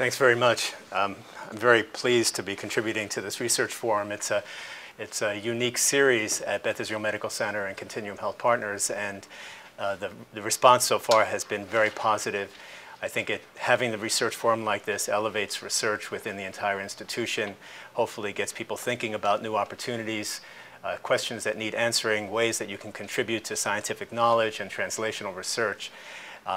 Thanks very much. I'm very pleased to be contributing to this research forum. It's a unique series at Beth Israel Medical Center and Continuum Health Partners, and the response so far has been very positive. I think having the research forum like this elevates research within the entire institution, hopefully gets people thinking about new opportunities, questions that need answering, ways that you can contribute to scientific knowledge and translational research.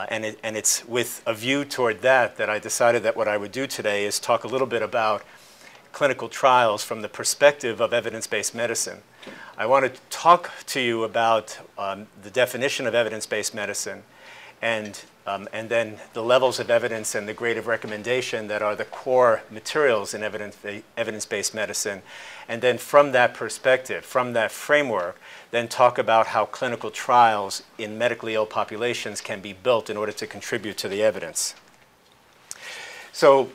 And it's with a view toward that I decided that what I would do today is talk a little bit about clinical trials from the perspective of evidence-based medicine. I want to talk to you about the definition of evidence-based medicine and then the levels of evidence and the grade of recommendation that are the core materials in evidence-based medicine. And then from that perspective, from that framework, then talk about how clinical trials in medically ill populations can be built in order to contribute to the evidence. So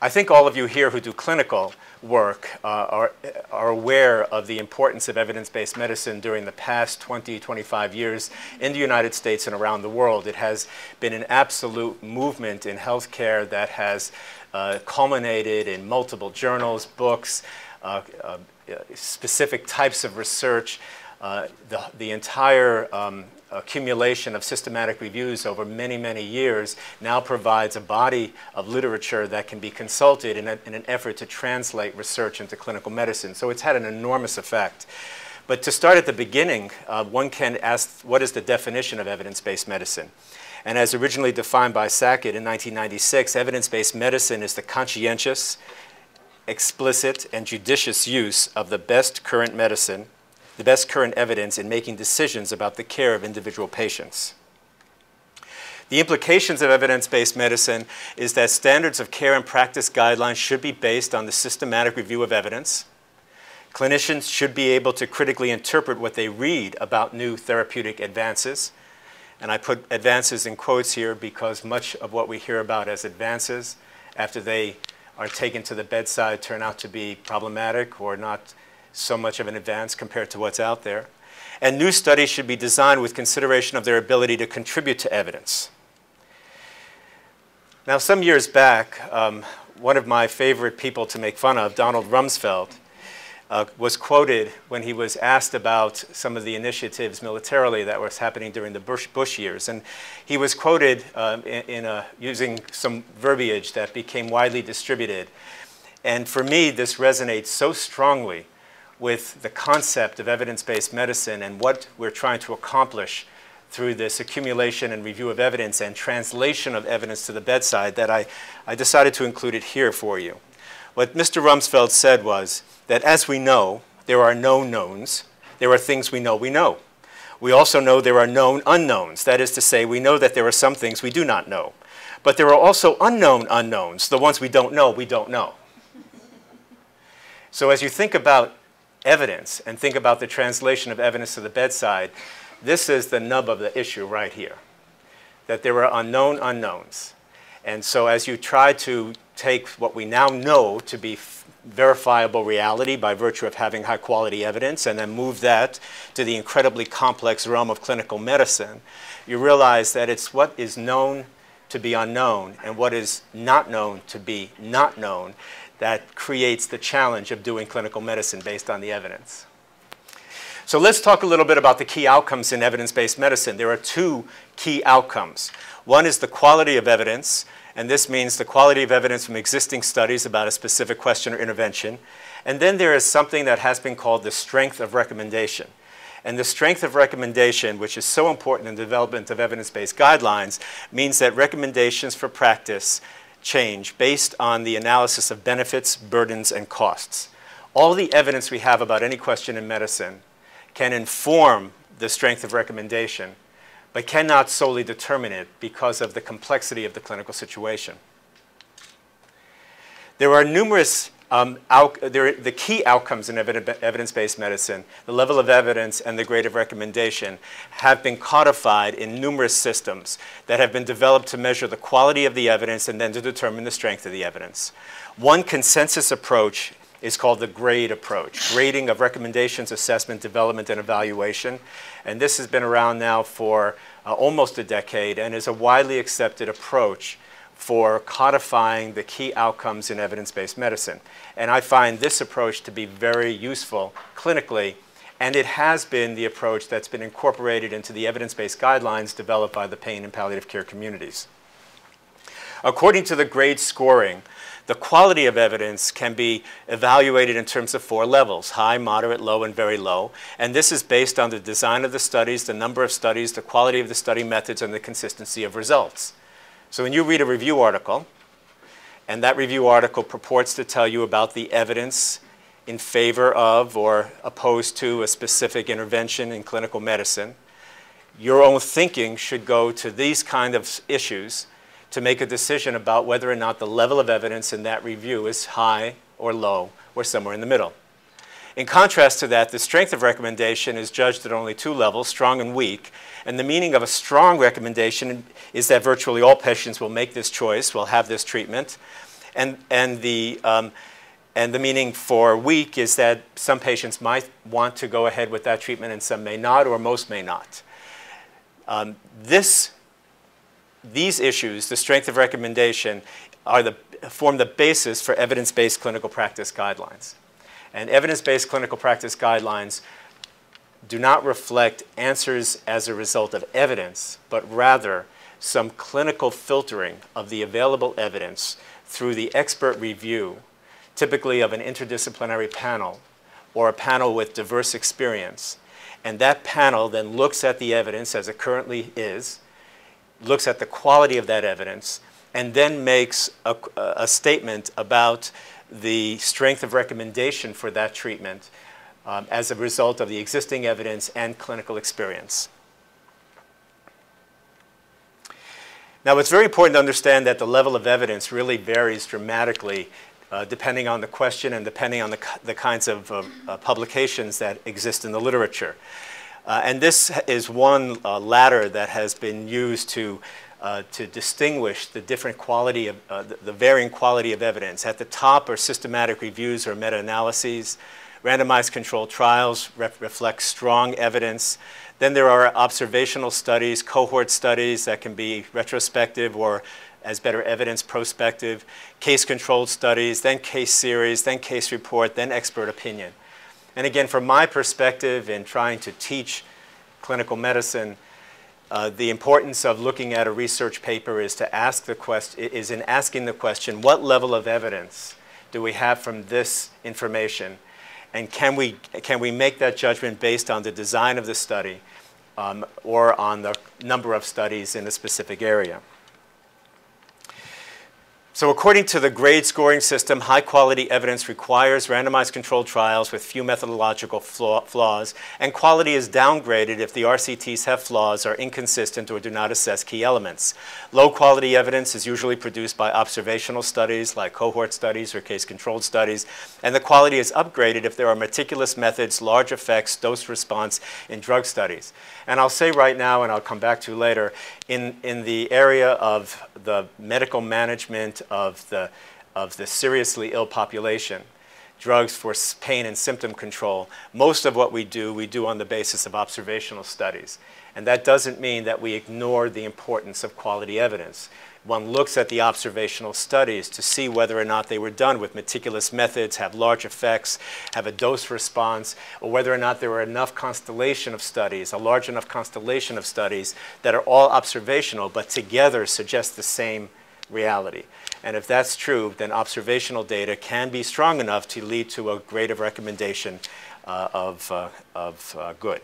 I think all of you here who do clinical work are aware of the importance of evidence-based medicine during the past 20, 25 years in the United States and around the world. It has been an absolute movement in healthcare that has culminated in multiple journals, books, specific types of research. The entire accumulation of systematic reviews over many, many years now provides a body of literature that can be consulted in an effort to translate research into clinical medicine. So it's had an enormous effect. But to start at the beginning, one can ask, what is the definition of evidence-based medicine? And as originally defined by Sackett in 1996, evidence-based medicine is the conscientious, explicit, and judicious use of the best current medicine, the best current evidence in making decisions about the care of individual patients. The implications of evidence-based medicine is that standards of care and practice guidelines should be based on the systematic review of evidence. Clinicians should be able to critically interpret what they read about new therapeutic advances. And I put advances in quotes here because much of what we hear about as advances, after they are taken to the bedside, turn out to be problematic or not so much of an advance compared to what's out there. And new studies should be designed with consideration of their ability to contribute to evidence. Now, some years back, one of my favorite people to make fun of, Donald Rumsfeld, was quoted when he was asked about some of the initiatives militarily that was happening during the Bush years. And he was quoted using some verbiage that became widely distributed. And for me, this resonates so strongly with the concept of evidence-based medicine and what we're trying to accomplish through this accumulation and review of evidence and translation of evidence to the bedside that I decided to include it here for you. What Mr. Rumsfeld said was that as we know, there are known knowns. There are things we know we know. We also know there are known unknowns. That is to say, we know that there are some things we do not know. But there are also unknown unknowns, the ones we don't know, we don't know. So as you think about evidence and think about the translation of evidence to the bedside, this is the nub of the issue right here, that there are unknown unknowns. And so as you try to take what we now know to be verifiable reality by virtue of having high quality evidence and then move that to the incredibly complex realm of clinical medicine, you realize that it's what is known to be unknown and what is not known to be not known that creates the challenge of doing clinical medicine based on the evidence. So let's talk a little bit about the key outcomes in evidence-based medicine. There are two key outcomes. One is the quality of evidence, and this means the quality of evidence from existing studies about a specific question or intervention. And then there is something that has been called the strength of recommendation. And the strength of recommendation, which is so important in the development of evidence-based guidelines, means that recommendations for practice change based on the analysis of benefits, burdens, and costs. All the evidence we have about any question in medicine can inform the strength of recommendation, but cannot solely determine it because of the complexity of the clinical situation. There are numerous the key outcomes in evidence-based medicine, the level of evidence and the grade of recommendation, have been codified in numerous systems that have been developed to measure the quality of the evidence and then to determine the strength of the evidence. One consensus approach is called the GRADE approach, grading of recommendations, assessment, development, and evaluation. And this has been around now for almost a decade and is a widely accepted approach for codifying the key outcomes in evidence-based medicine. And I find this approach to be very useful clinically, and it has been the approach that's been incorporated into the evidence-based guidelines developed by the pain and palliative care communities. According to the grade scoring, the quality of evidence can be evaluated in terms of 4 levels: high, moderate, low, and very low. And this is based on the design of the studies, the number of studies, the quality of the study methods, and the consistency of results. So when you read a review article, and that review article purports to tell you about the evidence in favor of or opposed to a specific intervention in clinical medicine, your own thinking should go to these kind of issues to make a decision about whether or not the level of evidence in that review is high or low or somewhere in the middle. In contrast to that, the strength of recommendation is judged at only 2 levels, strong and weak. And the meaning of a strong recommendation is that virtually all patients will make this choice, will have this treatment. And the meaning for weak is that some patients might want to go ahead with that treatment and some may not, or most may not. These issues, the strength of recommendation, form the basis for evidence-based clinical practice guidelines. And evidence-based clinical practice guidelines do not reflect answers as a result of evidence, but rather some clinical filtering of the available evidence through the expert review, typically of an interdisciplinary panel or a panel with diverse experience. And that panel then looks at the evidence as it currently is, looks at the quality of that evidence, and then makes a statement about the strength of recommendation for that treatment as a result of the existing evidence and clinical experience. Now, it's very important to understand that the level of evidence really varies dramatically depending on the question and depending on the kinds of publications that exist in the literature. And this is one ladder that has been used to distinguish the different quality of, the varying quality of evidence. At the top are systematic reviews or meta-analyses. Randomized controlled trials reflect strong evidence. Then there are observational studies, cohort studies that can be retrospective or, as better evidence, prospective, case-controlled studies, then case series, then case report, then expert opinion. And again, from my perspective in trying to teach clinical medicine, the importance of looking at a research paper is to ask the asking the question, what level of evidence do we have from this information? And can we make that judgment based on the design of the study or on the number of studies in a specific area? So according to the grade scoring system, high-quality evidence requires randomized controlled trials with few methodological flaws, and quality is downgraded if the RCTs have flaws, are inconsistent, or do not assess key elements. Low-quality evidence is usually produced by observational studies like cohort studies or case-controlled studies, and the quality is upgraded if there are meticulous methods, large effects, dose response in drug studies. And I'll say right now, and I'll come back to later, in the area of the medical management of the seriously ill population, drugs for pain and symptom control, most of what we do on the basis of observational studies. And that doesn't mean that we ignore the importance of quality evidence. One looks at the observational studies to see whether or not they were done with meticulous methods, have large effects, have a dose response, or whether or not there were enough constellation of studies, a large enough constellation of studies that are all observational but together suggest the same reality. And if that's true, then observational data can be strong enough to lead to a grade of recommendation of good.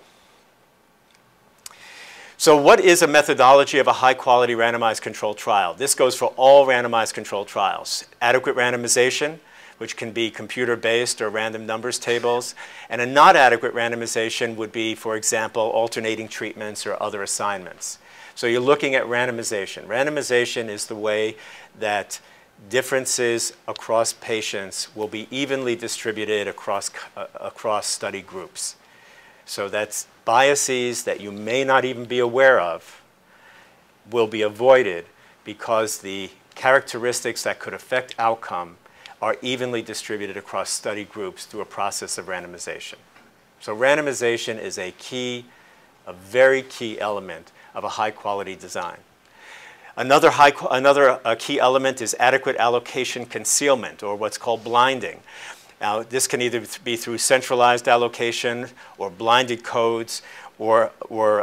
So what is a methodology of a high-quality randomized controlled trial? This goes for all randomized controlled trials. Adequate randomization, which can be computer-based or random numbers tables. And a not adequate randomization would be, for example, alternating treatments or other assignments. So you're looking at randomization. Randomization is the way that differences across patients will be evenly distributed across study groups. So that's biases that you may not even be aware of will be avoided because the characteristics that could affect outcome are evenly distributed across study groups through a process of randomization. So randomization is a very key element of a high-quality design. Another key element is adequate allocation concealment, or what's called blinding. Now, this can either be through centralized allocation or blinded codes or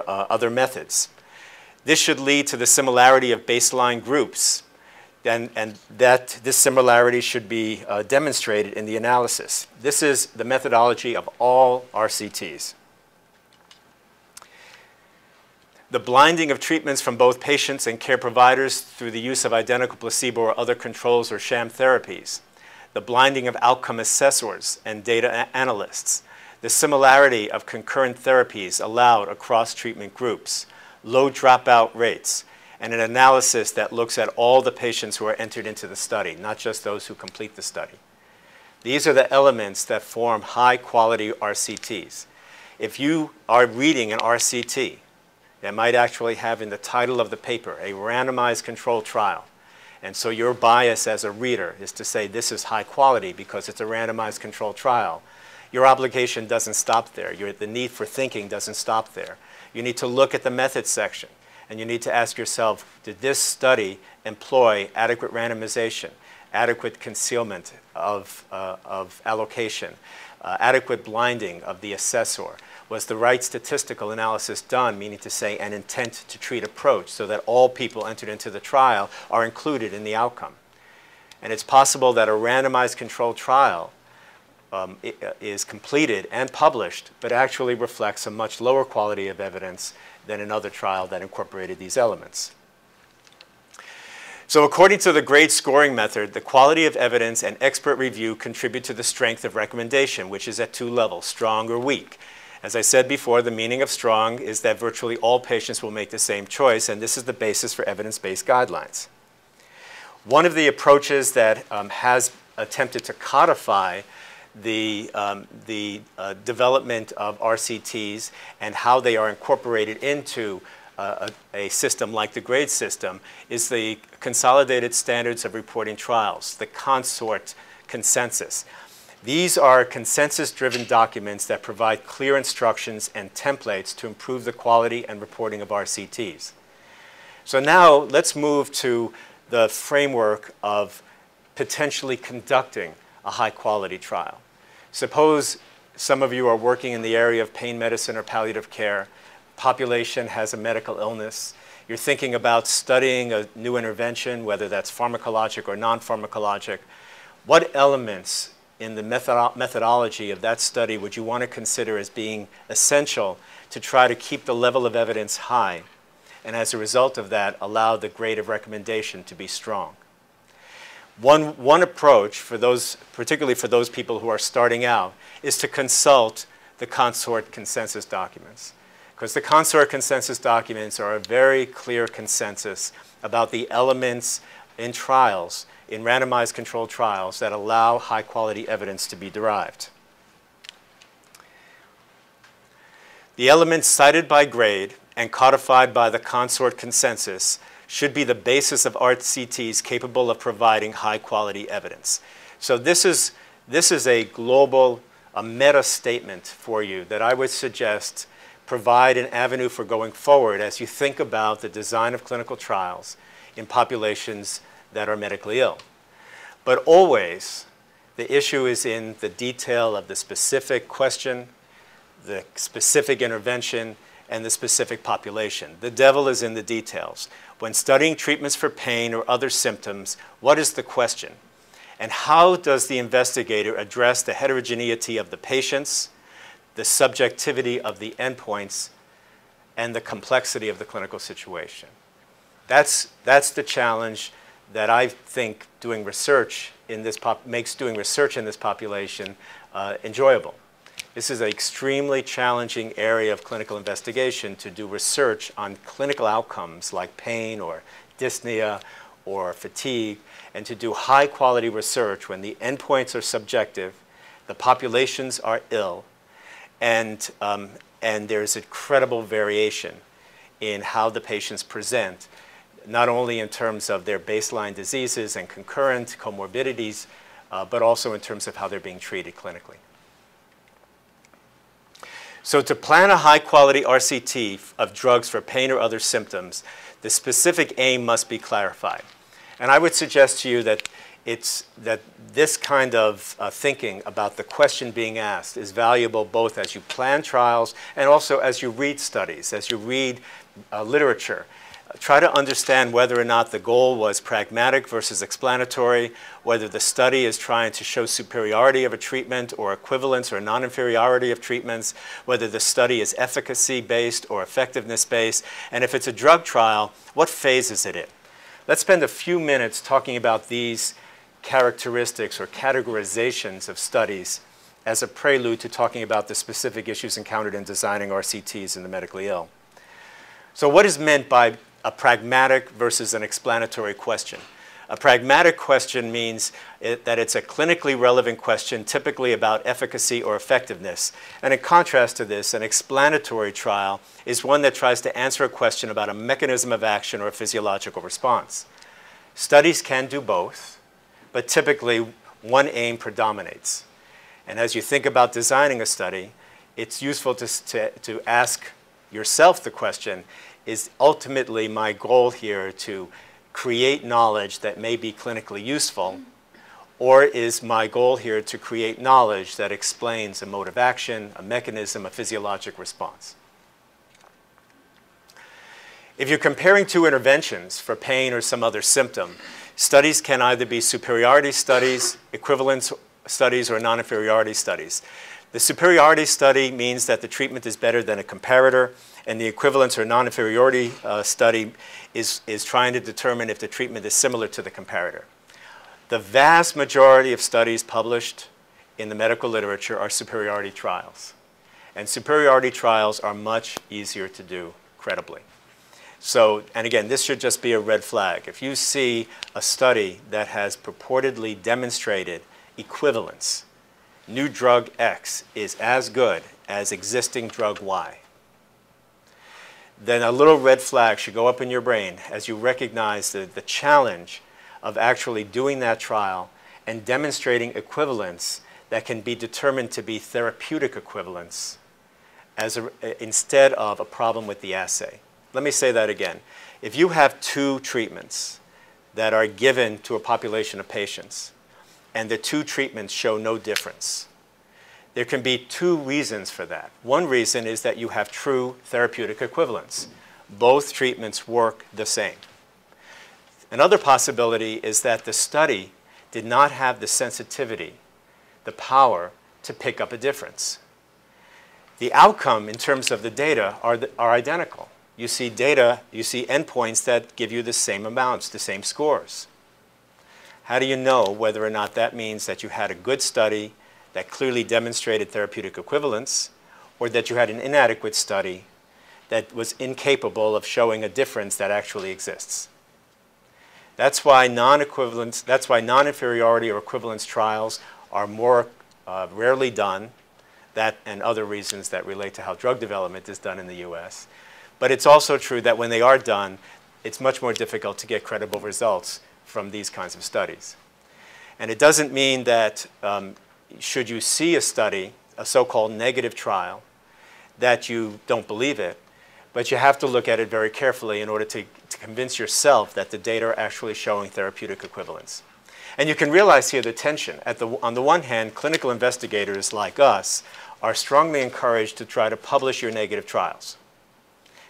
other methods. This should lead to the similarity of baseline groups, and that this similarity should be demonstrated in the analysis. This is the methodology of all RCTs. The blinding of treatments from both patients and care providers through the use of identical placebo or other controls or sham therapies. The blinding of outcome assessors and data analysts. The similarity of concurrent therapies allowed across treatment groups. Low dropout rates. And an analysis that looks at all the patients who are entered into the study, not just those who complete the study. These are the elements that form high-quality RCTs. If you are reading an RCT, that might actually have in the title of the paper a randomized controlled trial. And so your bias as a reader is to say this is high quality because it's a randomized controlled trial. Your obligation doesn't stop there. The need for thinking doesn't stop there. You need to look at the methods section, and you need to ask yourself, did this study employ adequate randomization, adequate concealment of allocation, adequate blinding of the assessor? Was the right statistical analysis done, meaning to say an intent to treat approach, so that all people entered into the trial are included in the outcome? And it's possible that a randomized controlled trial is completed and published, but actually reflects a much lower quality of evidence than another trial that incorporated these elements. So according to the grade scoring method, the quality of evidence and expert review contribute to the strength of recommendation, which is at two levels, strong or weak. As I said before, the meaning of strong is that virtually all patients will make the same choice, and this is the basis for evidence-based guidelines. One of the approaches that has attempted to codify the development of RCTs and how they are incorporated into a system like the grade system is the Consolidated Standards of Reporting Trials, the CONSORT consensus. These are consensus-driven documents that provide clear instructions and templates to improve the quality and reporting of RCTs. So now let's move to the framework of potentially conducting a high-quality trial. Suppose some of you are working in the area of pain medicine or palliative care. Population has a medical illness. You're thinking about studying a new intervention, whether that's pharmacologic or non-pharmacologic. What elements in the methodology of that study would you want to consider as being essential to try to keep the level of evidence high, and as a result of that, allow the grade of recommendation to be strong? One approach, for those, particularly for those people who are starting out, is to consult the CONSORT consensus documents. Because the CONSORT consensus documents are a very clear consensus about the elements in trials, in randomized controlled trials, that allow high-quality evidence to be derived. The elements cited by grade and codified by the CONSORT consensus should be the basis of RCTs capable of providing high-quality evidence. So this is a global, a meta statement for you that I would suggest provide an avenue for going forward as you think about the design of clinical trials in populations that are medically ill. But always, the issue is in the detail of the specific question, the specific intervention, and the specific population. The devil is in the details. When studying treatments for pain or other symptoms, what is the question? And how does the investigator address the heterogeneity of the patients, the subjectivity of the endpoints, and the complexity of the clinical situation? That's the challenge that I think doing research in this makes doing research in this population enjoyable. This is an extremely challenging area of clinical investigation, to do research on clinical outcomes like pain or dyspnea or fatigue, and to do high quality research when the endpoints are subjective, the populations are ill, and there's incredible variation in how the patients present, not only in terms of their baseline diseases and concurrent comorbidities, but also in terms of how they're being treated clinically. So to plan a high-quality RCT of drugs for pain or other symptoms, the specific aim must be clarified. And I would suggest to you that this kind of thinking about the question being asked is valuable both as you plan trials and also as you read studies, as you read literature. Try to understand whether or not the goal was pragmatic versus explanatory, whether the study is trying to show superiority of a treatment or equivalence or non-inferiority of treatments, whether the study is efficacy-based or effectiveness-based, and if it's a drug trial, what phase is it in? Let's spend a few minutes talking about these characteristics or categorizations of studies as a prelude to talking about the specific issues encountered in designing RCTs in the medically ill. So what is meant by a pragmatic versus an explanatory question? A pragmatic question means that it's a clinically relevant question, typically about efficacy or effectiveness. And in contrast to this, an explanatory trial is one that tries to answer a question about a mechanism of action or a physiological response. Studies can do both, but typically one aim predominates. And as you think about designing a study, it's useful to ask yourself the question, is ultimately my goal here to create knowledge that may be clinically useful, or is my goal here to create knowledge that explains a mode of action, a mechanism, a physiologic response? If you're comparing two interventions for pain or some other symptom, studies can either be superiority studies, equivalence studies, or non-inferiority studies. The superiority study means that the treatment is better than a comparator, and the equivalence or non-inferiority study is trying to determine if the treatment is similar to the comparator. The vast majority of studies published in the medical literature are superiority trials. And superiority trials are much easier to do credibly. So, and again, this should just be a red flag. If you see a study that has purportedly demonstrated equivalence, new drug X is as good as existing drug Y, then a little red flag should go up in your brain as you recognize the challenge of actually doing that trial and demonstrating equivalence that can be determined to be therapeutic equivalence instead of a problem with the assay. Let me say that again. If you have two treatments that are given to a population of patients and the two treatments show no difference, there can be two reasons for that. One reason is that you have true therapeutic equivalence. Both treatments work the same. Another possibility is that the study did not have the sensitivity, the power to pick up a difference. The outcome in terms of the data are identical. You see data, you see endpoints that give you the same amounts, the same scores. How do you know whether or not that means that you had a good study that clearly demonstrated therapeutic equivalence, or that you had an inadequate study that was incapable of showing a difference that actually exists? That's why non-inferiority or equivalence trials are more rarely done, that and other reasons that relate to how drug development is done in the US. But it's also true that when they are done, it's much more difficult to get credible results from these kinds of studies. And it doesn't mean that should you see a study, a so-called negative trial, that you don't believe it, but you have to look at it very carefully in order to convince yourself that the data are actually showing therapeutic equivalence. And you can realize here the tension. On the one hand, clinical investigators like us are strongly encouraged to try to publish your negative trials,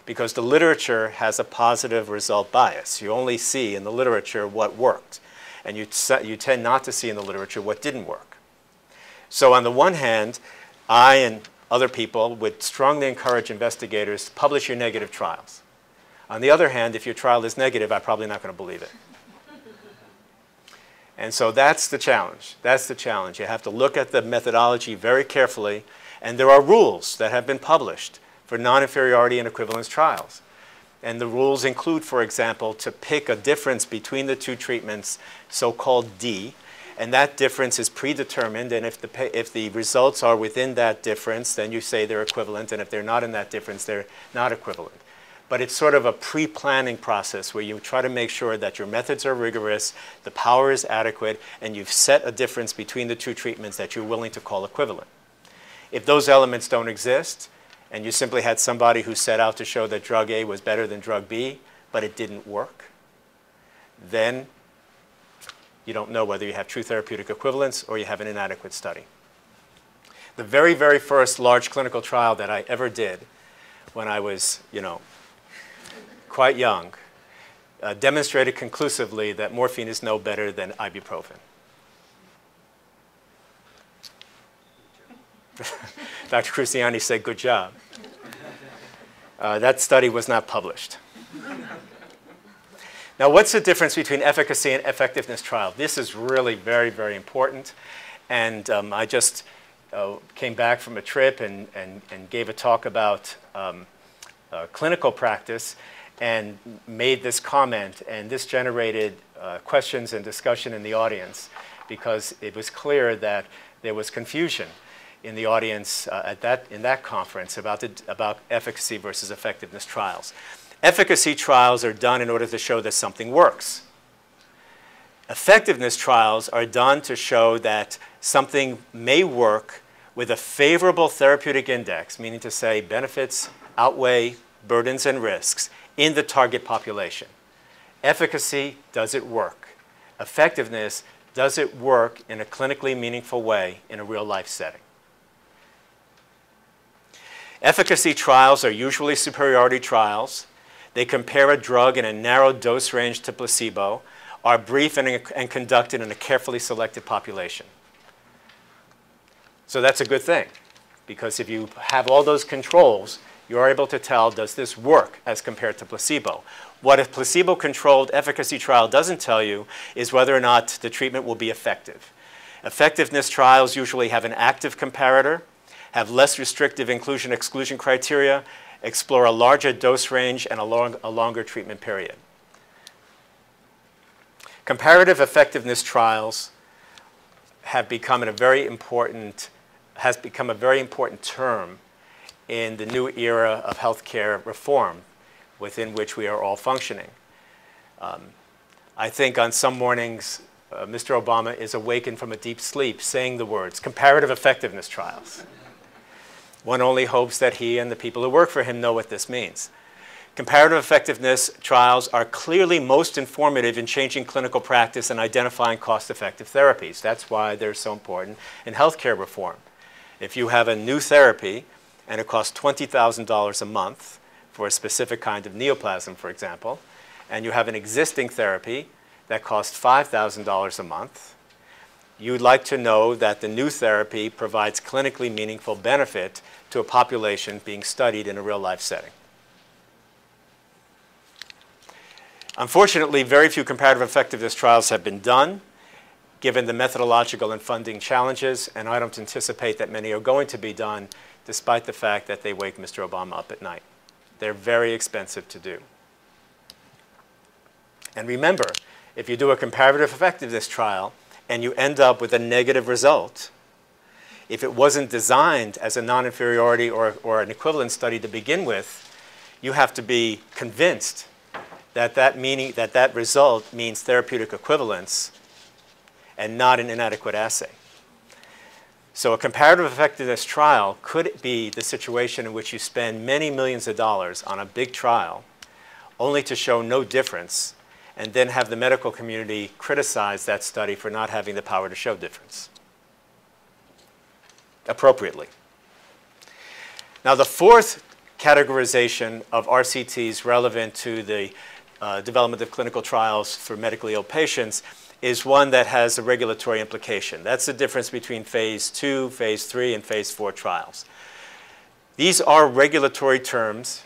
because the literature has a positive result bias. You only see in the literature what worked, and you tend not to see in the literature what didn't work. So on the one hand, I and other people would strongly encourage investigators to publish your negative trials. On the other hand, if your trial is negative, I'm probably not going to believe it. And so that's the challenge. That's the challenge. You have to look at the methodology very carefully, and there are rules that have been published for non-inferiority and equivalence trials. And the rules include, for example, to pick a difference between the two treatments, so-called D, and that difference is predetermined, and if the results are within that difference, then you say they're equivalent, and if they're not in that difference, they're not equivalent. But it's sort of a pre-planning process where you try to make sure that your methods are rigorous, the power is adequate, and you've set a difference between the two treatments that you're willing to call equivalent. If those elements don't exist, and you simply had somebody who set out to show that drug A was better than drug B, but it didn't work, then you don't know whether you have true therapeutic equivalence or you have an inadequate study. The very, very first large clinical trial that I ever did when I was, quite young, demonstrated conclusively that morphine is no better than ibuprofen. Dr. Cruciani said, good job. That study was not published. Now, what's the difference between efficacy and effectiveness trial? This is really very, very important. And I just came back from a trip and gave a talk about clinical practice and made this comment. And this generated questions and discussion in the audience because it was clear that there was confusion in the audience in that conference about efficacy versus effectiveness trials. Efficacy trials are done in order to show that something works. Effectiveness trials are done to show that something may work with a favorable therapeutic index, meaning to say benefits outweigh burdens and risks in the target population. Efficacy, does it work? Effectiveness, does it work in a clinically meaningful way in a real-life setting? Efficacy trials are usually superiority trials. They compare a drug in a narrow dose range to placebo, are brief and conducted in a carefully selected population. So that's a good thing, because if you have all those controls, you're able to tell, does this work as compared to placebo? What a placebo-controlled efficacy trial doesn't tell you is whether or not the treatment will be effective. Effectiveness trials usually have an active comparator, have less restrictive inclusion-exclusion criteria, explore a larger dose range and a longer treatment period. Comparative effectiveness trials have become a very important term in the new era of healthcare reform within which we are all functioning. I think on some mornings, Mr. Obama is awakened from a deep sleep saying the words, comparative effectiveness trials. One only hopes that he and the people who work for him know what this means. Comparative effectiveness trials are clearly most informative in changing clinical practice and identifying cost-effective therapies. That's why they're so important in healthcare reform. If you have a new therapy and it costs $20,000 a month for a specific kind of neoplasm, for example, and you have an existing therapy that costs $5,000 a month, you'd like to know that the new therapy provides clinically meaningful benefit to a population being studied in a real-life setting. Unfortunately, very few comparative effectiveness trials have been done, given the methodological and funding challenges, and I don't anticipate that many are going to be done, despite the fact that they wake Mr. Obama up at night. They're very expensive to do. And remember, if you do a comparative effectiveness trial and you end up with a negative result, if it wasn't designed as a non-inferiority or an equivalent study to begin with, you have to be convinced that that result means therapeutic equivalence and not an inadequate assay. So a comparative effectiveness trial could be the situation in which you spend many millions of dollars on a big trial only to show no difference and then have the medical community criticize that study for not having the power to show difference appropriately. Now, the fourth categorization of RCTs relevant to the development of clinical trials for medically ill patients is one that has a regulatory implication. That's the difference between phase 2, phase 3, and phase 4 trials. These are regulatory terms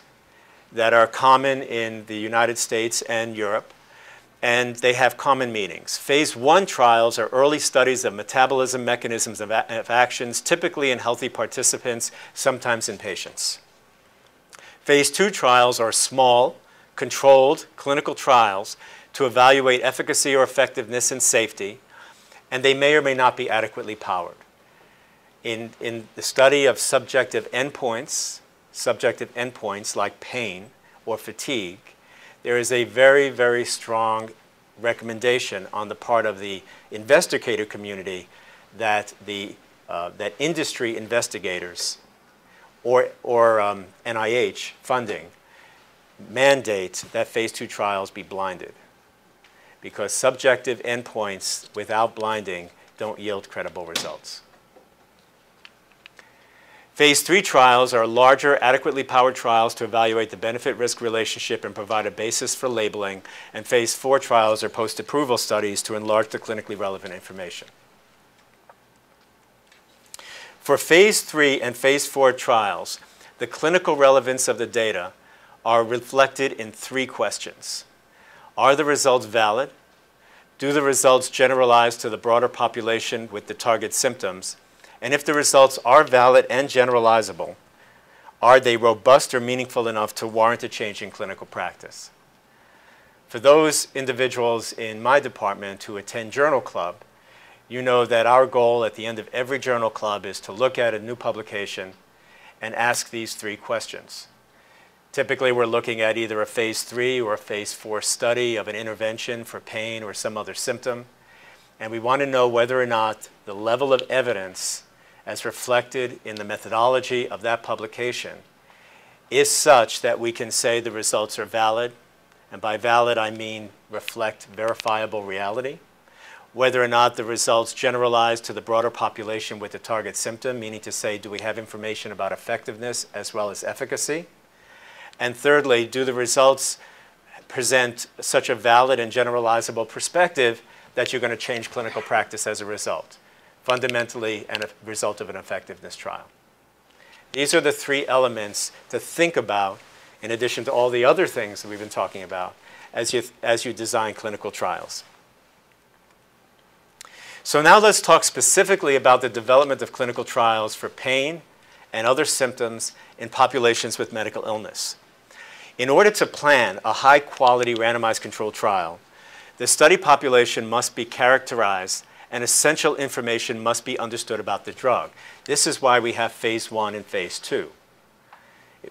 that are common in the United States and Europe, and they have common meanings. Phase 1 trials are early studies of metabolism mechanisms of actions, typically in healthy participants, sometimes in patients. Phase 2 trials are small, controlled clinical trials to evaluate efficacy or effectiveness and safety, and they may or may not be adequately powered. In the study of subjective endpoints like pain or fatigue, there is a very, very strong recommendation on the part of the investigator community that that industry investigators or NIH funding mandate that phase 2 trials be blinded, because subjective endpoints without blinding don't yield credible results. Phase 3 trials are larger, adequately powered trials to evaluate the benefit-risk relationship and provide a basis for labeling, and phase 4 trials are post-approval studies to enlarge the clinically relevant information. For phase 3 and phase 4 trials, the clinical relevance of the data are reflected in 3 questions. Are the results valid? Do the results generalize to the broader population with the target symptoms? And if the results are valid and generalizable, are they robust or meaningful enough to warrant a change in clinical practice? For those individuals in my department who attend Journal Club, you know that our goal at the end of every Journal Club is to look at a new publication and ask these 3 questions. Typically, we're looking at either a phase 3 or a phase 4 study of an intervention for pain or some other symptom. And we want to know whether or not the level of evidence as reflected in the methodology of that publication is such that we can say the results are valid. And by valid, I mean reflect verifiable reality. Whether or not the results generalize to the broader population with the target symptom, meaning to say, do we have information about effectiveness as well as efficacy? And thirdly, do the results present such a valid and generalizable perspective that you're going to change clinical practice as a result, fundamentally a result of an effectiveness trial? These are the 3 elements to think about, in addition to all the other things that we've been talking about, as you design clinical trials. So now let's talk specifically about the development of clinical trials for pain and other symptoms in populations with medical illness. In order to plan a high-quality randomized controlled trial, the study population must be characterized and essential information must be understood about the drug. This is why we have phase 1 and phase 2.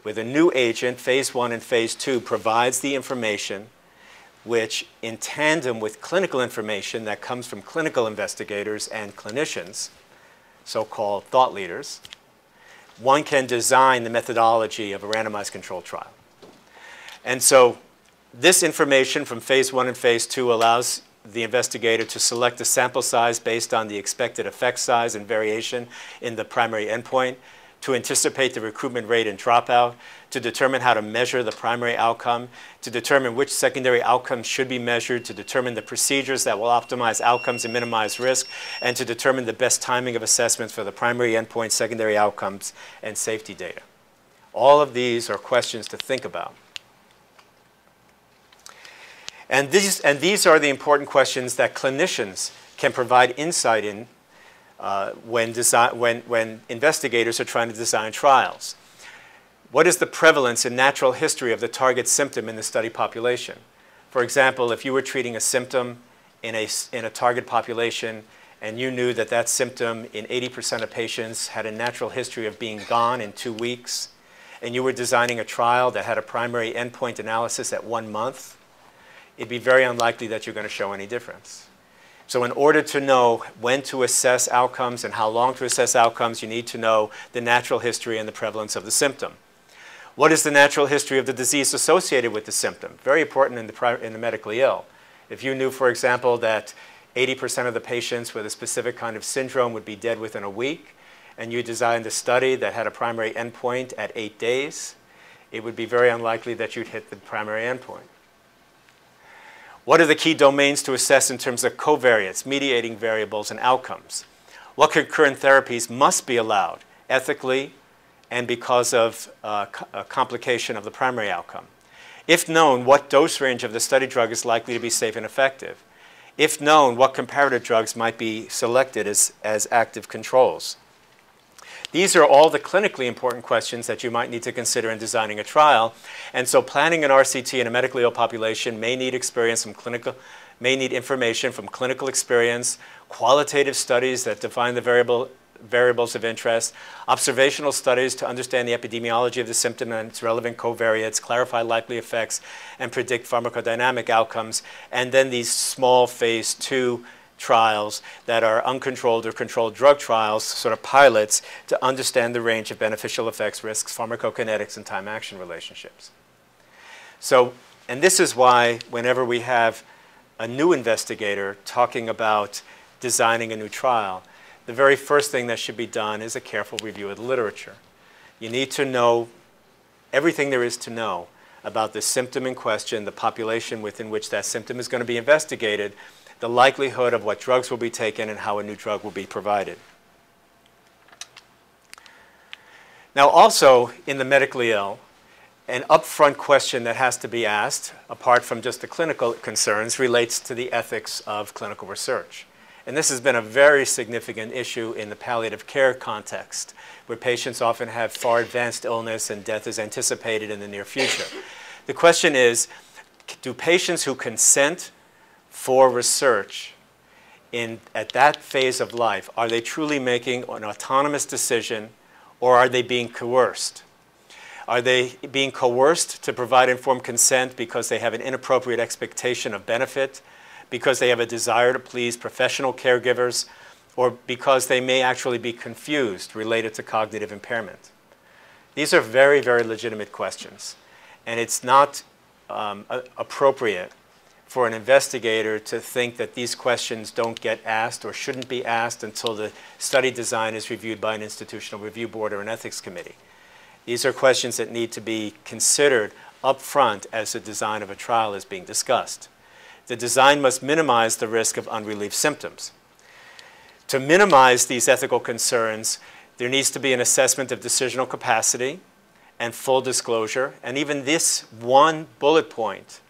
With a new agent, phase 1 and phase 2 provides the information which, in tandem with clinical information that comes from clinical investigators and clinicians, so-called thought leaders, one can design the methodology of a randomized controlled trial. And so this information from phase 1 and phase 2 allows the investigator to select a sample size based on the expected effect size and variation in the primary endpoint, to anticipate the recruitment rate and dropout, to determine how to measure the primary outcome, to determine which secondary outcomes should be measured, to determine the procedures that will optimize outcomes and minimize risk, and to determine the best timing of assessments for the primary endpoint, secondary outcomes, and safety data. All of these are questions to think about. And these are the important questions that clinicians can provide insight in when investigators are trying to design trials. What is the prevalence and natural history of the target symptom in the study population? For example, if you were treating a symptom in a target population and you knew that that symptom in 80% of patients had a natural history of being gone in 2 weeks, and you were designing a trial that had a primary endpoint analysis at 1 month, it'd be very unlikely that you're going to show any difference. So in order to know when to assess outcomes and how long to assess outcomes, you need to know the natural history and the prevalence of the symptom. What is the natural history of the disease associated with the symptom? Very important in the medically ill. If you knew, for example, that 80% of the patients with a specific kind of syndrome would be dead within a week, and you designed a study that had a primary endpoint at 8 days, it would be very unlikely that you'd hit the primary endpoint. What are the key domains to assess in terms of covariates, mediating variables, and outcomes? What concurrent therapies must be allowed ethically and because of a complication of the primary outcome? If known, what dose range of the study drug is likely to be safe and effective? If known, what comparator drugs might be selected as active controls? These are all the clinically important questions that you might need to consider in designing a trial. And so planning an RCT in a medically ill population may need information from clinical experience, qualitative studies that define the variables of interest, observational studies to understand the epidemiology of the symptom and its relevant covariates, clarify likely effects, and predict pharmacodynamic outcomes, and then these small phase 2 trials that are uncontrolled or controlled drug trials, sort of pilots, to understand the range of beneficial effects, risks, pharmacokinetics, and time-action relationships. So, and this is why whenever we have a new investigator talking about designing a new trial, the very first thing that should be done is a careful review of the literature. You need to know everything there is to know about the symptom in question, the population within which that symptom is going to be investigated, the likelihood of what drugs will be taken, and how a new drug will be provided. Now also, in the medically ill, an upfront question that has to be asked, apart from just the clinical concerns, relates to the ethics of clinical research. And this has been a very significant issue in the palliative care context, where patients often have far advanced illness and death is anticipated in the near future. The question is, do patients who consent for research at that phase of life, are they truly making an autonomous decision, or are they being coerced? Are they being coerced to provide informed consent because they have an inappropriate expectation of benefit, because they have a desire to please professional caregivers, or because they may actually be confused related to cognitive impairment? These are very, very legitimate questions. And it's not appropriate for an investigator to think that these questions don't get asked or shouldn't be asked until the study design is reviewed by an institutional review board or an ethics committee. These are questions that need to be considered up front as the design of a trial is being discussed. The design must minimize the risk of unrelieved symptoms. To minimize these ethical concerns, there needs to be an assessment of decisional capacity and full disclosure. And even this one bullet point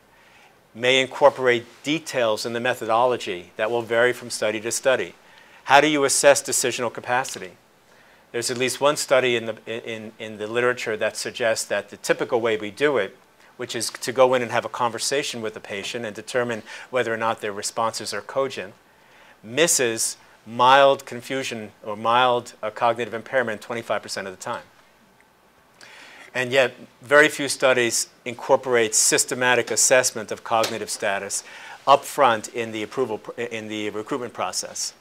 may incorporate details in the methodology that will vary from study to study. How do you assess decisional capacity? There's at least one study in the literature that suggests that the typical way we do it, which is to go in and have a conversation with the patient and determine whether or not their responses are cogent, misses mild confusion or mild cognitive impairment 25% of the time. And yet, very few studies incorporate systematic assessment of cognitive status up front in the recruitment process.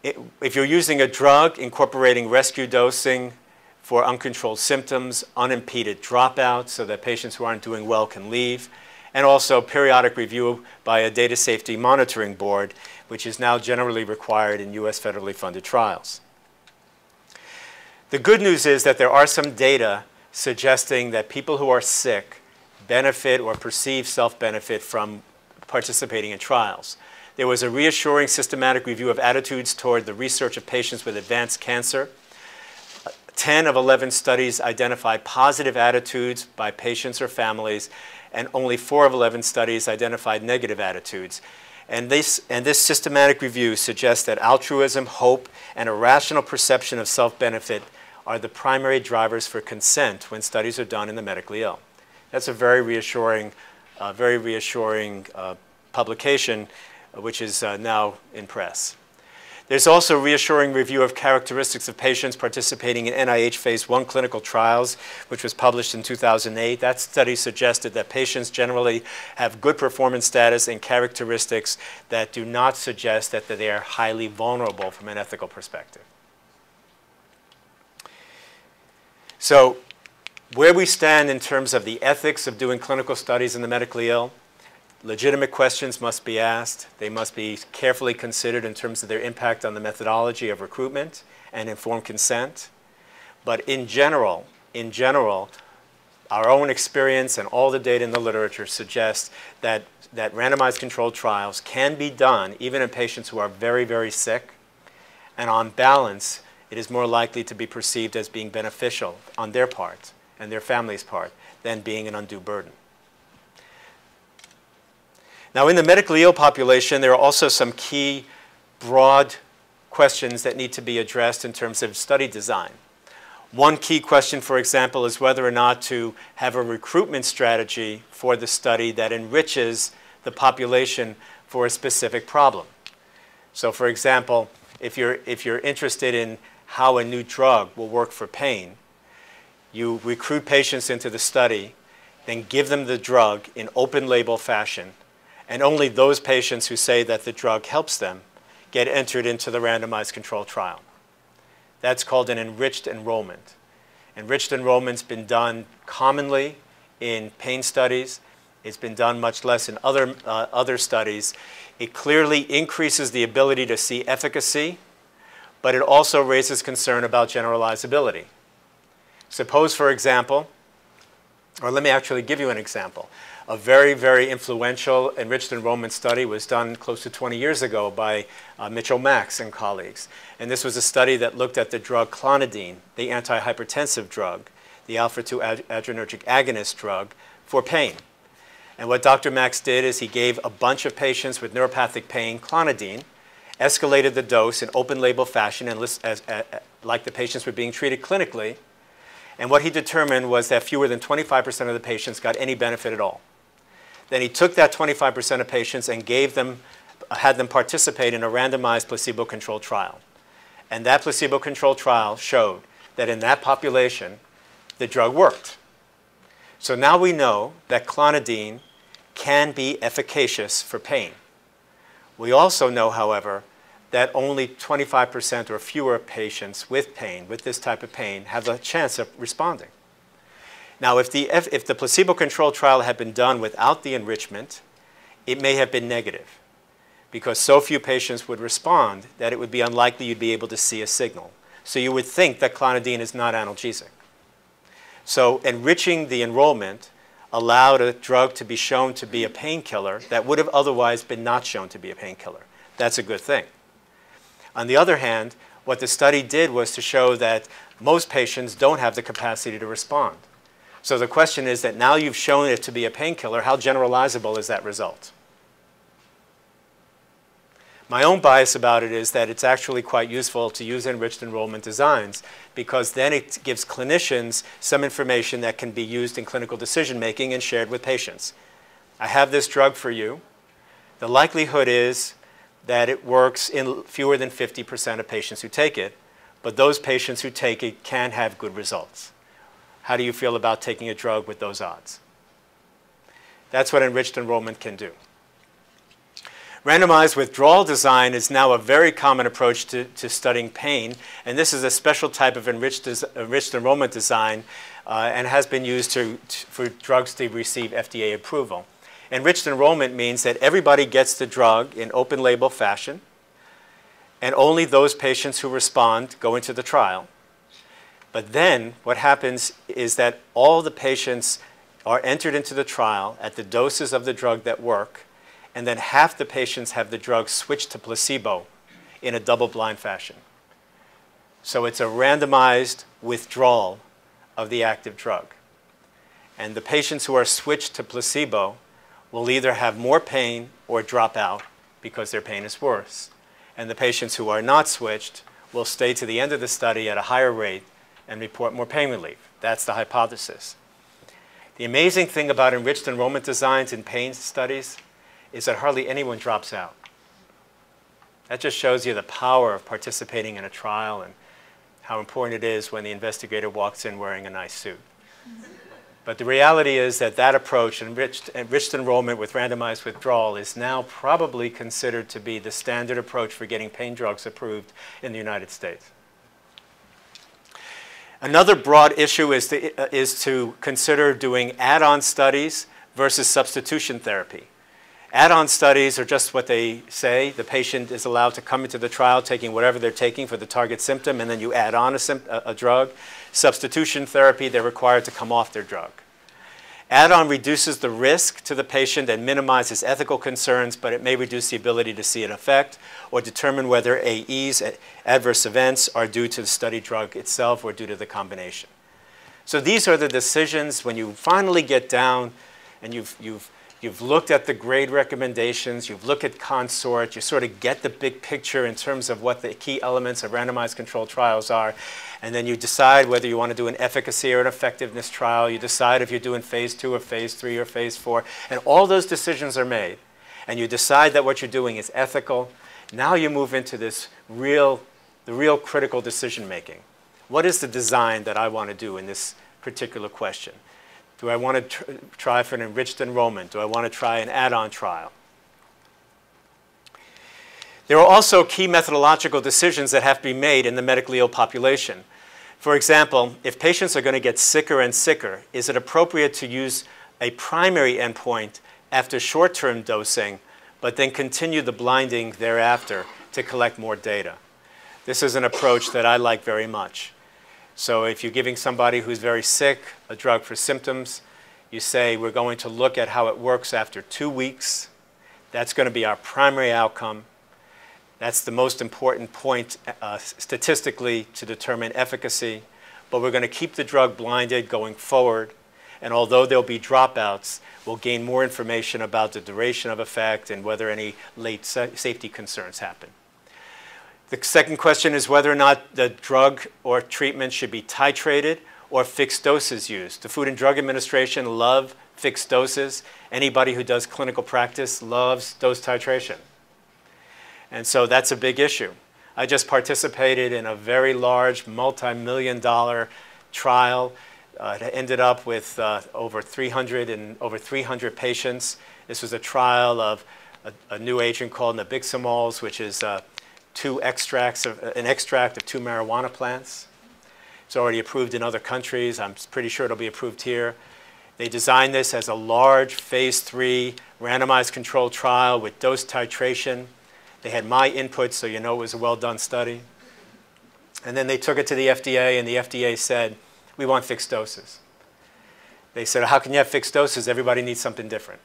If you're using a drug, incorporating rescue dosing for uncontrolled symptoms, unimpeded dropout so that patients who aren't doing well can leave, and also periodic review by a data safety monitoring board, which is now generally required in US federally funded trials. The good news is that there are some data suggesting that people who are sick benefit or perceive self-benefit from participating in trials. There was a reassuring systematic review of attitudes toward the research of patients with advanced cancer. 10 of 11 studies identified positive attitudes by patients or families, and only 4 of 11 studies identified negative attitudes. And this systematic review suggests that altruism, hope, and a rational perception of self-benefit are the primary drivers for consent when studies are done in the medically ill. That's a very reassuring publication, which is now in press. There's also a reassuring review of characteristics of patients participating in NIH Phase 1 clinical trials, which was published in 2008. That study suggested that patients generally have good performance status and characteristics that do not suggest that they are highly vulnerable from an ethical perspective. So where we stand in terms of the ethics of doing clinical studies in the medically ill, legitimate questions must be asked. They must be carefully considered in terms of their impact on the methodology of recruitment and informed consent. But in general, our own experience and all the data in the literature suggests that randomized controlled trials can be done even in patients who are very, very sick. And on balance, it is more likely to be perceived as being beneficial on their part and their family's part than being an undue burden. Now, in the medically ill population, there are also some key broad questions that need to be addressed in terms of study design. One key question, for example, is whether or not to have a recruitment strategy for the study that enriches the population for a specific problem. So, for example, if you're interested in how a new drug will work for pain, you recruit patients into the study, then give them the drug in open label fashion, and only those patients who say that the drug helps them get entered into the randomized controlled trial. That's called an enriched enrollment. Enriched enrollment's been done commonly in pain studies. It's been done much less in other studies. It clearly increases the ability to see efficacy, but it also raises concern about generalizability. Suppose, for example, or let me actually give you an example. A very, very influential enriched enrollment study was done close to 20 years ago by Mitchell-Max and colleagues. And this was a study that looked at the drug clonidine, the antihypertensive drug, the alpha-2 adrenergic agonist drug for pain. And what Dr. Max did is he gave a bunch of patients with neuropathic pain clonidine, escalated the dose in open label fashion and like the patients were being treated clinically. And what he determined was that fewer than 25% of the patients got any benefit at all. Then he took that 25% of patients and had them participate in a randomized placebo-controlled trial. And that placebo-controlled trial showed that in that population, the drug worked. So now we know that clonidine can be efficacious for pain. We also know, however, that only 25% or fewer patients with pain, with this type of pain, have a chance of responding. Now, if the placebo-controlled trial had been done without the enrichment, it may have been negative, because so few patients would respond that it would be unlikely you'd be able to see a signal. So you would think that clonidine is not analgesic. So enriching the enrollment allowed a drug to be shown to be a painkiller that would have otherwise been not shown to be a painkiller. That's a good thing. On the other hand, what the study did was to show that most patients don't have the capacity to respond. So the question is that now you've shown it to be a painkiller, how generalizable is that result? My own bias about it is that it's actually quite useful to use enriched enrollment designs, because then it gives clinicians some information that can be used in clinical decision making and shared with patients. I have this drug for you. The likelihood is that it works in fewer than 50% of patients who take it, but those patients who take it can have good results. How do you feel about taking a drug with those odds? That's what enriched enrollment can do. Randomized withdrawal design is now a very common approach to studying pain, and this is a special type of enriched enrollment design and has been used for drugs to receive FDA approval. Enriched enrollment means that everybody gets the drug in open label fashion, and only those patients who respond go into the trial. But then what happens is that all the patients are entered into the trial at the doses of the drug that work, and then half the patients have the drug switched to placebo in a double-blind fashion. So it's a randomized withdrawal of the active drug. And the patients who are switched to placebo will either have more pain or drop out because their pain is worse. And the patients who are not switched will stay to the end of the study at a higher rate and report more pain relief. That's the hypothesis. The amazing thing about enriched enrollment designs in pain studies is that hardly anyone drops out. That just shows you the power of participating in a trial and how important it is when the investigator walks in wearing a nice suit. But the reality is that that approach, enriched enrollment with randomized withdrawal, is now probably considered to be the standard approach for getting pain drugs approved in the United States. Another broad issue is to consider doing add-on studies versus substitution therapy. Add-on studies are just what they say. The patient is allowed to come into the trial taking whatever they're taking for the target symptom, and then you add on a drug. Substitution therapy, they're required to come off their drug. Add-on reduces the risk to the patient and minimizes ethical concerns, but it may reduce the ability to see an effect or determine whether AEs, adverse events, are due to the study drug itself or due to the combination. So these are the decisions when you finally get down and you've looked at the grade recommendations, you've looked at consort, you sort of get the big picture in terms of what the key elements of randomized controlled trials are, and then you decide whether you want to do an efficacy or an effectiveness trial, you decide if you're doing phase 2 or phase 3 or phase 4, and all those decisions are made, and you decide that what you're doing is ethical. Now you move into the real critical decision making. What is the design that I want to do in this particular question? Do I want to try for an enriched enrollment? Do I want to try an add-on trial? There are also key methodological decisions that have to be made in the medically ill population. For example, if patients are going to get sicker and sicker, is it appropriate to use a primary endpoint after short-term dosing, but then continue the blinding thereafter to collect more data? This is an approach that I like very much. So if you're giving somebody who's very sick a drug for symptoms, you say we're going to look at how it works after 2 weeks. That's going to be our primary outcome. That's the most important point statistically to determine efficacy. But we're going to keep the drug blinded going forward. And although there'll be dropouts, we'll gain more information about the duration of effect and whether any late safety concerns happen. The second question is whether or not the drug or treatment should be titrated or fixed doses used. The Food and Drug Administration loves fixed doses. Anybody who does clinical practice loves dose titration. And so that's a big issue. I just participated in a very large multi-million-dollar trial. It ended up with over 300 patients. This was a trial of a new agent called nabiximols, which is an extract of 2 marijuana plants. It's already approved in other countries. I'm pretty sure it'll be approved here. They designed this as a large phase 3 randomized controlled trial with dose titration. They had my input, so you know it was a well-done study. And then they took it to the FDA, and the FDA said, we want fixed doses. They said, how can you have fixed doses? Everybody needs something different.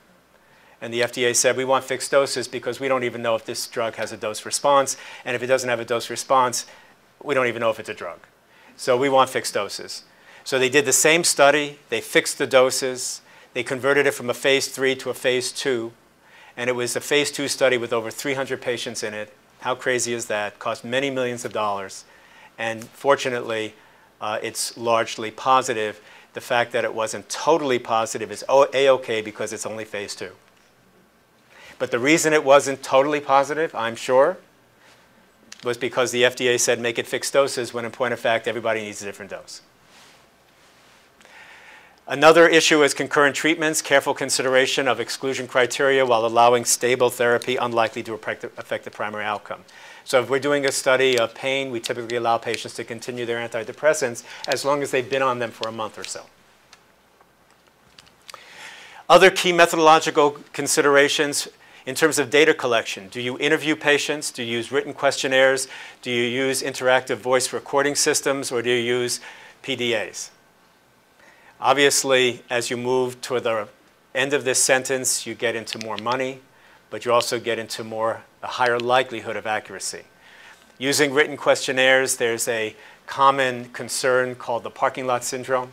And the FDA said, we want fixed doses because we don't even know if this drug has a dose response. And if it doesn't have a dose response, we don't even know if it's a drug. So we want fixed doses. So they did the same study. They fixed the doses. They converted it from a phase 3 to a phase 2. And it was a phase 2 study with over 300 patients in it. How crazy is that? Cost many millions of dollars. And fortunately, it's largely positive. The fact that it wasn't totally positive is A-OK because it's only phase 2. But the reason it wasn't totally positive, I'm sure, was because the FDA said make it fixed doses when in point of fact everybody needs a different dose. Another issue is concurrent treatments, careful consideration of exclusion criteria while allowing stable therapy unlikely to affect the primary outcome. So if we're doing a study of pain, we typically allow patients to continue their antidepressants as long as they've been on them for a month or so. Other key methodological considerations in terms of data collection. Do you interview patients? Do you use written questionnaires? Do you use interactive voice recording systems? Or do you use PDAs? Obviously, as you move toward the end of this sentence, you get into more money, but you also get into a higher likelihood of accuracy. Using written questionnaires, there's a common concern called the parking lot syndrome.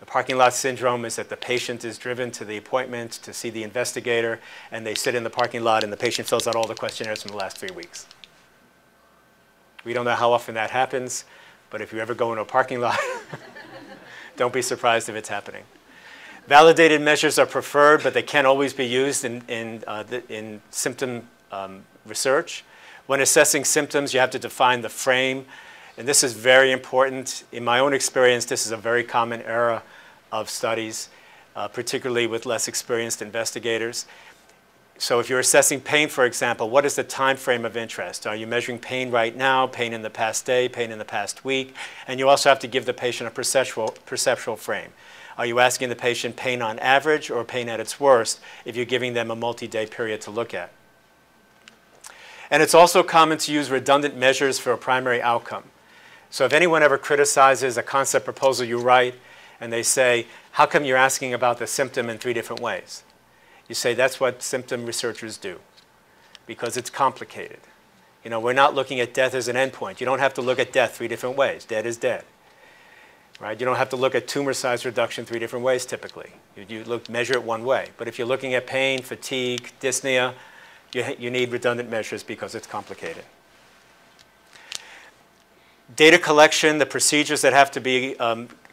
The parking lot syndrome is that the patient is driven to the appointment to see the investigator, and they sit in the parking lot, and the patient fills out all the questionnaires from the last 3 weeks. We don't know how often that happens, but if you ever go into a parking lot, don't be surprised if it's happening. Validated measures are preferred, but they can't always be used in symptom research. When assessing symptoms, you have to define the frame. And this is very important. In my own experience, this is a very common error of studies, particularly with less experienced investigators. So if you're assessing pain, for example, what is the time frame of interest? Are you measuring pain right now, pain in the past day, pain in the past week? And you also have to give the patient a perceptual frame. Are you asking the patient pain on average or pain at its worst if you're giving them a multi-day period to look at? And it's also common to use redundant measures for a primary outcome. So if anyone ever criticizes a concept proposal you write and they say, how come you're asking about the symptom in 3 different ways? You say that's what symptom researchers do because it's complicated. You know, we're not looking at death as an endpoint. You don't have to look at death 3 different ways. Dead is dead. Right? You don't have to look at tumor size reduction 3 different ways typically. You measure it one way. But if you're looking at pain, fatigue, dyspnea, you need redundant measures because it's complicated. Data collection, the procedures that have to be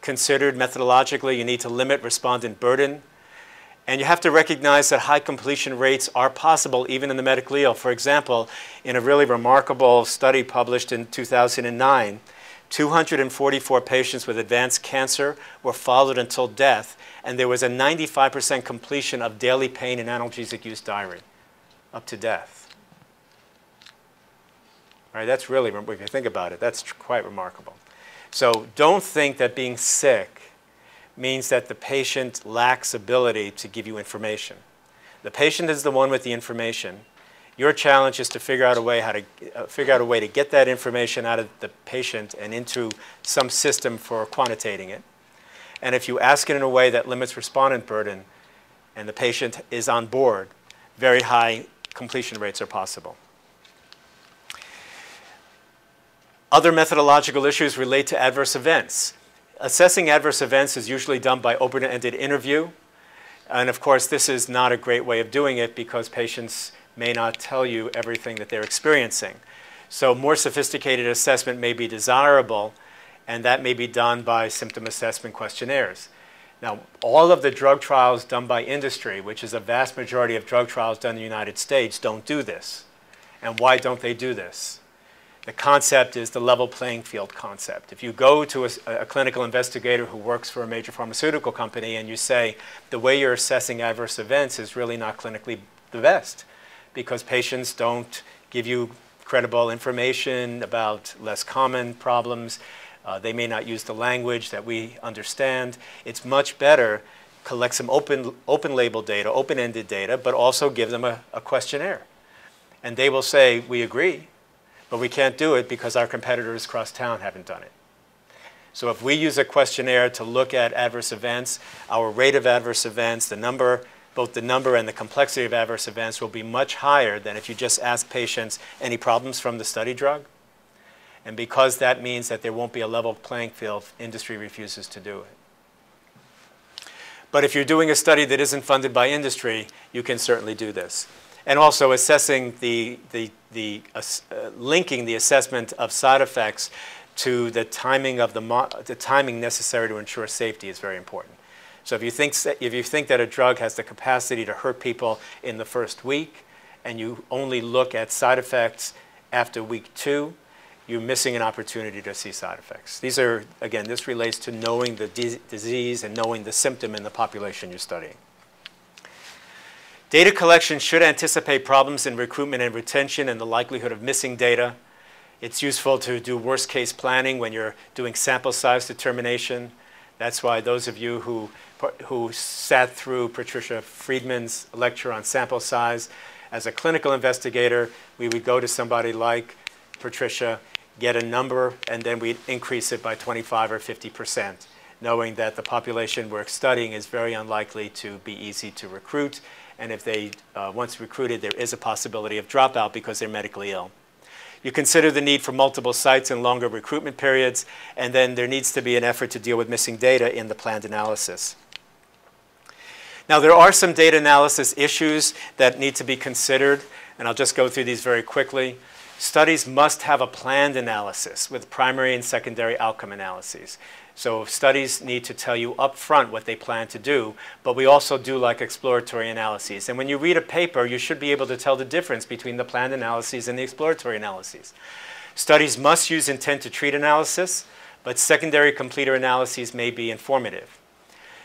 considered methodologically, you need to limit respondent burden. And you have to recognize that high completion rates are possible even in the medically ill. For example, in a really remarkable study published in 2009, 244 patients with advanced cancer were followed until death, and there was a 95% completion of daily pain and analgesic use diary up to death. Right, that's really, if you think about it, that's quite remarkable. So don't think that being sick means that the patient lacks ability to give you information. The patient is the one with the information. Your challenge is to figure out a way to get that information out of the patient and into some system for quantitating it. And if you ask it in a way that limits respondent burden and the patient is on board, very high completion rates are possible. Other methodological issues relate to adverse events. Assessing adverse events is usually done by open-ended interview. And of course, this is not a great way of doing it because patients may not tell you everything that they're experiencing. So more sophisticated assessment may be desirable, and that may be done by symptom assessment questionnaires. Now, all of the drug trials done by industry, which is a vast majority of drug trials done in the United States, don't do this. And why don't they do this? The concept is the level playing field concept. If you go to a clinical investigator who works for a major pharmaceutical company and you say, the way you're assessing adverse events is really not clinically the best because patients don't give you credible information about less common problems. They may not use the language that we understand. It's much better collect some open label data, open-ended data, but also give them a questionnaire. And they will say, we agree, but we can't do it because our competitors across town haven't done it. So if we use a questionnaire to look at adverse events, our rate of adverse events, both the number and the complexity of adverse events will be much higher than if you just ask patients any problems from the study drug. And because that means that there won't be a level playing field, industry refuses to do it. But if you're doing a study that isn't funded by industry, you can certainly do this. And also assessing linking the assessment of side effects to the timing of the timing necessary to ensure safety is very important. So if you think that a drug has the capacity to hurt people in the first week, and you only look at side effects after week 2, you're missing an opportunity to see side effects. These are, again, this relates to knowing the disease and knowing the symptom in the population you're studying. Data collection should anticipate problems in recruitment and retention and the likelihood of missing data. It's useful to do worst case planning when you're doing sample size determination. That's why those of you who sat through Patricia Friedman's lecture on sample size, as a clinical investigator, we would go to somebody like Patricia, get a number, and then we'd increase it by 25 or 50%, knowing that the population we're studying is very unlikely to be easy to recruit. And if they, once recruited, there is a possibility of dropout because they're medically ill. You consider the need for multiple sites and longer recruitment periods, and then there needs to be an effort to deal with missing data in the planned analysis. Now, there are some data analysis issues that need to be considered, and I'll just go through these very quickly. Studies must have a planned analysis with primary and secondary outcome analyses. So studies need to tell you up front what they plan to do, but we also do like exploratory analyses. And when you read a paper, you should be able to tell the difference between the planned analyses and the exploratory analyses. Studies must use intent to treat analysis, but secondary completer analyses may be informative.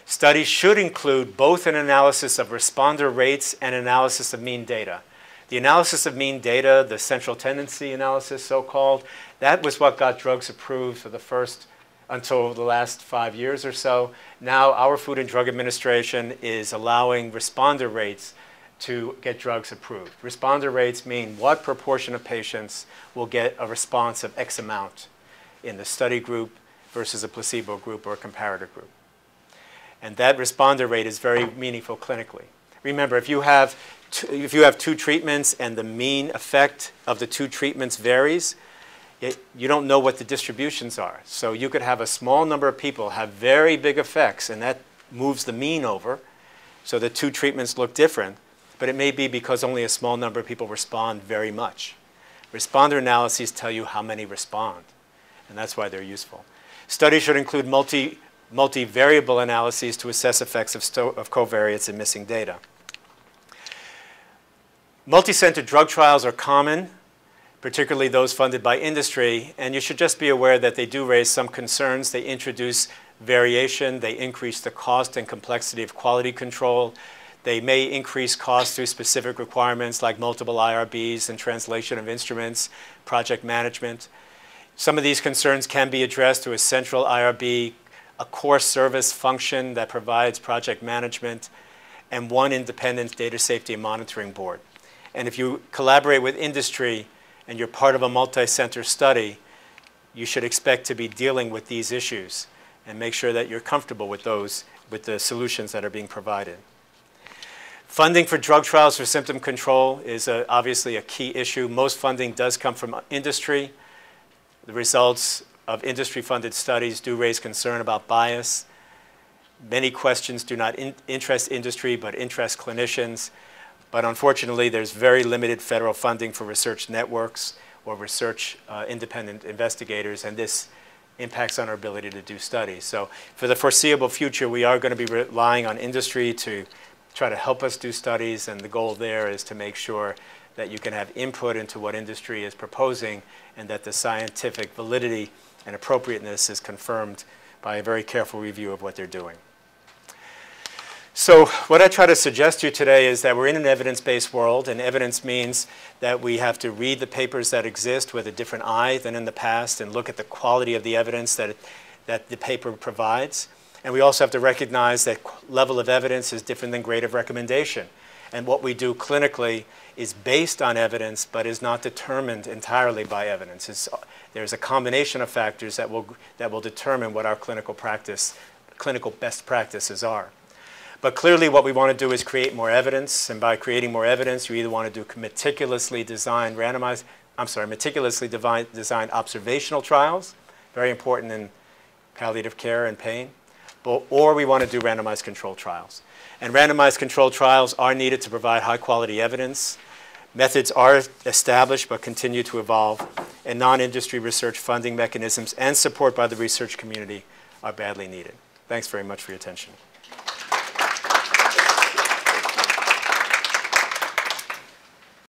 Studies should include both an analysis of responder rates and analysis of mean data. The analysis of mean data, the central tendency analysis, so-called, that was what got drugs approved for the first until the last 5 years or so. Now our Food and Drug Administration is allowing responder rates to get drugs approved. Responder rates mean what proportion of patients will get a response of X amount in the study group versus a placebo group or a comparator group. And that responder rate is very meaningful clinically. Remember, if you have two treatments and the mean effect of the two treatments varies, you don't know what the distributions are. So you could have a small number of people have very big effects, and that moves the mean over, so the two treatments look different. But it may be because only a small number of people respond very much. Responder analyses tell you how many respond, and that's why they're useful. Studies should include multivariable analyses to assess effects of covariates and missing data. Multi-center drug trials are common, particularly those funded by industry, and you should just be aware that they do raise some concerns. They introduce variation. They increase the cost and complexity of quality control. They may increase costs through specific requirements like multiple IRBs and translation of instruments, project management. Some of these concerns can be addressed through a central IRB, a core service function that provides project management, and one independent data safety and monitoring board. And if you collaborate with industry and you're part of a multi-center study, you should expect to be dealing with these issues and make sure that you're comfortable with those, with the solutions that are being provided. Funding for drug trials for symptom control is obviously a key issue. Most funding does come from industry. The results of industry-funded studies do raise concern about bias. Many questions do not interest industry, but interest clinicians. But unfortunately, there's very limited federal funding for research networks or research independent investigators, and this impacts on our ability to do studies. So for the foreseeable future, we are going to be relying on industry to try to help us do studies, and the goal there is to make sure that you can have input into what industry is proposing and that the scientific validity and appropriateness is confirmed by a very careful review of what they're doing. So what I try to suggest to you today is that we're in an evidence-based world, and evidence means that we have to read the papers that exist with a different eye than in the past and look at the quality of the evidence that the paper provides. And we also have to recognize that level of evidence is different than grade of recommendation. And what we do clinically is based on evidence, but is not determined entirely by evidence. There's a combination of factors that will determine what our clinical best practices are. But clearly what we want to do is create more evidence, and by creating more evidence, you either want to do meticulously designed observational trials, very important in palliative care and pain, or we want to do randomized controlled trials. And randomized controlled trials are needed to provide high quality evidence. Methods are established but continue to evolve, and non-industry research funding mechanisms and support by the research community are badly needed. Thanks very much for your attention.